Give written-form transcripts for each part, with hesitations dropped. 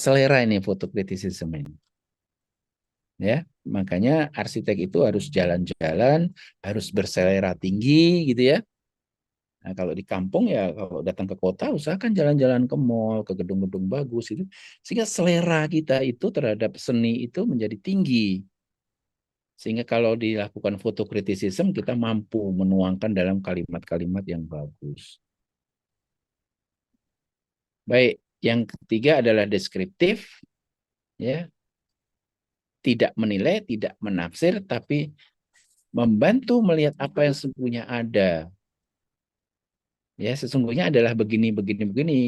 selera ini fotokritisisme ini. Ya, makanya arsitek itu harus jalan-jalan, harus berselera tinggi gitu ya. Nah, kalau di kampung ya kalau datang ke kota usahakan jalan-jalan ke mall, ke gedung-gedung bagus itu sehingga selera kita itu terhadap seni itu menjadi tinggi. Sehingga kalau dilakukan fotokritisisme kita mampu menuangkan dalam kalimat-kalimat yang bagus. Baik, yang ketiga adalah deskriptif ya, tidak menilai, tidak menafsir tapi membantu melihat apa yang sesungguhnya ada. Ya, sesungguhnya adalah begini, begini, begini.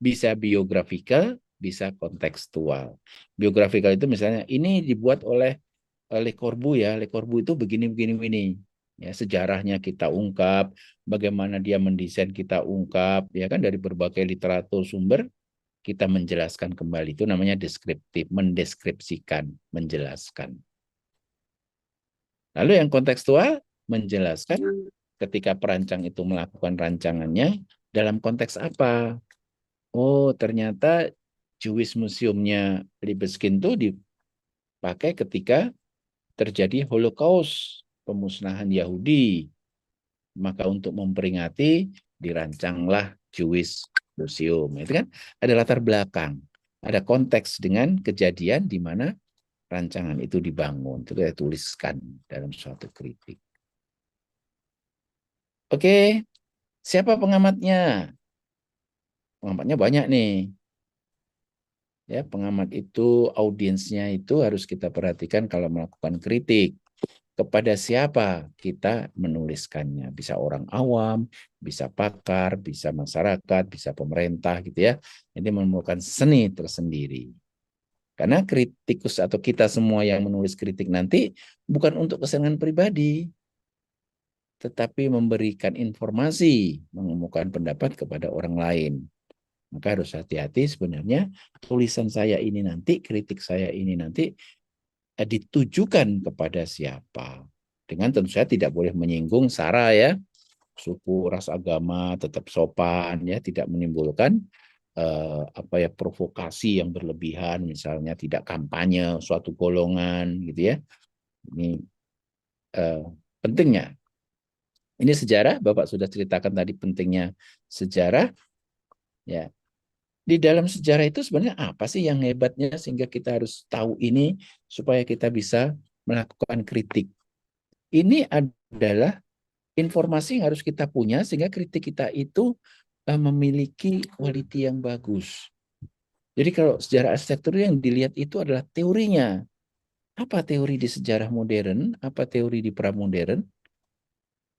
Bisa biografikal, bisa kontekstual. Biografikal itu misalnya ini dibuat oleh Le Corbusier ya, Le Corbusier itu begini, begini, begini. Ya, sejarahnya kita ungkap, bagaimana dia mendesain kita ungkap, ya kan dari berbagai literatur sumber kita menjelaskan kembali. Itu namanya deskriptif, mendeskripsikan, menjelaskan. Lalu yang kontekstual menjelaskan ketika perancang itu melakukan rancangannya dalam konteks apa. Oh, ternyata Jewish Museumnya Libeskind itu dipakai ketika terjadi Holocaust, pemusnahan Yahudi. Maka untuk memperingati dirancanglah Jewish Museum. Itu kan ada latar belakang, ada konteks dengan kejadian di mana rancangan itu dibangun. Itu saya tuliskan dalam suatu kritik. Oke, siapa pengamatnya? Pengamatnya banyak nih. Ya, pengamat itu audiensnya itu harus kita perhatikan kalau melakukan kritik. Kepada siapa kita menuliskannya? Bisa orang awam, bisa pakar, bisa masyarakat, bisa pemerintah gitu ya. Ini menemukan seni tersendiri. Karena kritikus atau kita semua yang menulis kritik nanti bukan untuk kesenangan pribadi, tetapi memberikan informasi, mengemukakan pendapat kepada orang lain. Maka harus hati-hati sebenarnya tulisan saya ini nanti, kritik saya ini nanti ditujukan kepada siapa. Dengan tentu saja tidak boleh menyinggung sara ya, suku, ras, agama, tetap sopan ya, tidak menimbulkan apa ya provokasi yang berlebihan, misalnya tidak kampanye suatu golongan gitu ya. Ini eh, pentingnya. Ini sejarah, Bapak sudah ceritakan tadi pentingnya sejarah ya. Di dalam sejarah itu sebenarnya apa sih yang hebatnya sehingga kita harus tahu ini supaya kita bisa melakukan kritik. Ini adalah informasi yang harus kita punya sehingga kritik kita itu memiliki quality yang bagus. Jadi kalau sejarah arsitektur yang dilihat itu adalah teorinya. Apa teori di sejarah modern, apa teori di pramodern,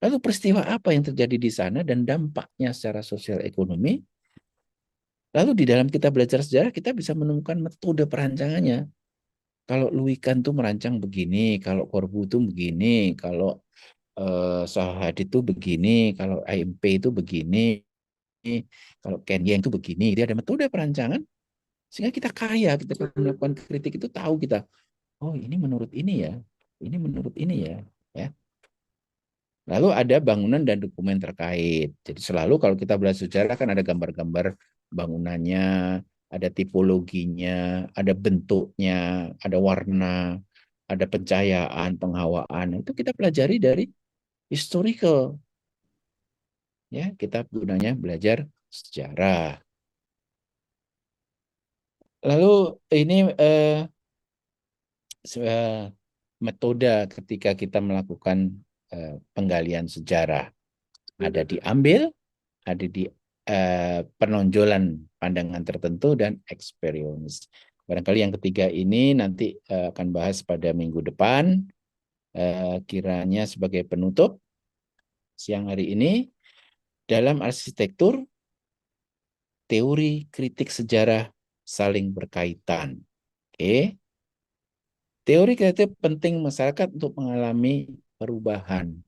lalu peristiwa apa yang terjadi di sana dan dampaknya secara sosial ekonomi. Lalu di dalam kita belajar sejarah kita bisa menemukan metode perancangannya. Kalau Louis Kahn tuh merancang begini, kalau Corbusier itu begini, kalau Zaha Hadid itu begini, kalau AMP itu begini, kalau Ken Yang itu begini. Dia ada metode perancangan sehingga kita kaya, kita melakukan kritik itu tahu kita, oh ini menurut ini ya, ini menurut ini ya, ya. Lalu ada bangunan dan dokumen terkait. Jadi selalu kalau kita belajar sejarah kan ada gambar-gambar bangunannya, ada tipologinya, ada bentuknya, ada warna, ada pencahayaan, penghawaan. Itu kita pelajari dari historical. Ya, kita gunanya belajar sejarah. Lalu ini metode ketika kita melakukan penggalian sejarah. Ada diambil, ada di penonjolan pandangan tertentu dan experience. Barangkali yang ketiga ini nanti akan bahas pada minggu depan, kiranya sebagai penutup siang hari ini dalam arsitektur teori kritik sejarah saling berkaitan. Oke. Teori kritik penting masyarakat untuk mengalami perubahan.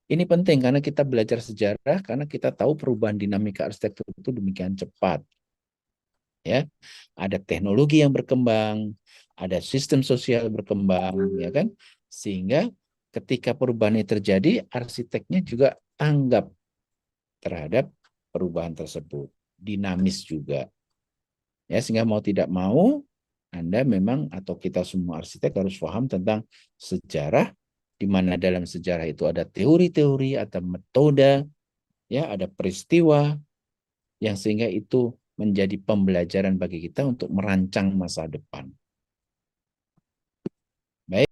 Ini penting karena kita belajar sejarah, karena kita tahu perubahan dinamika arsitektur itu demikian cepat. Ya, ada teknologi yang berkembang, ada sistem sosial berkembang, ya kan? Sehingga ketika perubahan ini terjadi, arsiteknya juga tanggap terhadap perubahan tersebut, dinamis juga. Ya, sehingga mau tidak mau Anda memang atau kita semua arsitek harus paham tentang sejarah, di mana dalam sejarah itu ada teori-teori atau metode, ya, ada peristiwa yang sehingga itu menjadi pembelajaran bagi kita untuk merancang masa depan.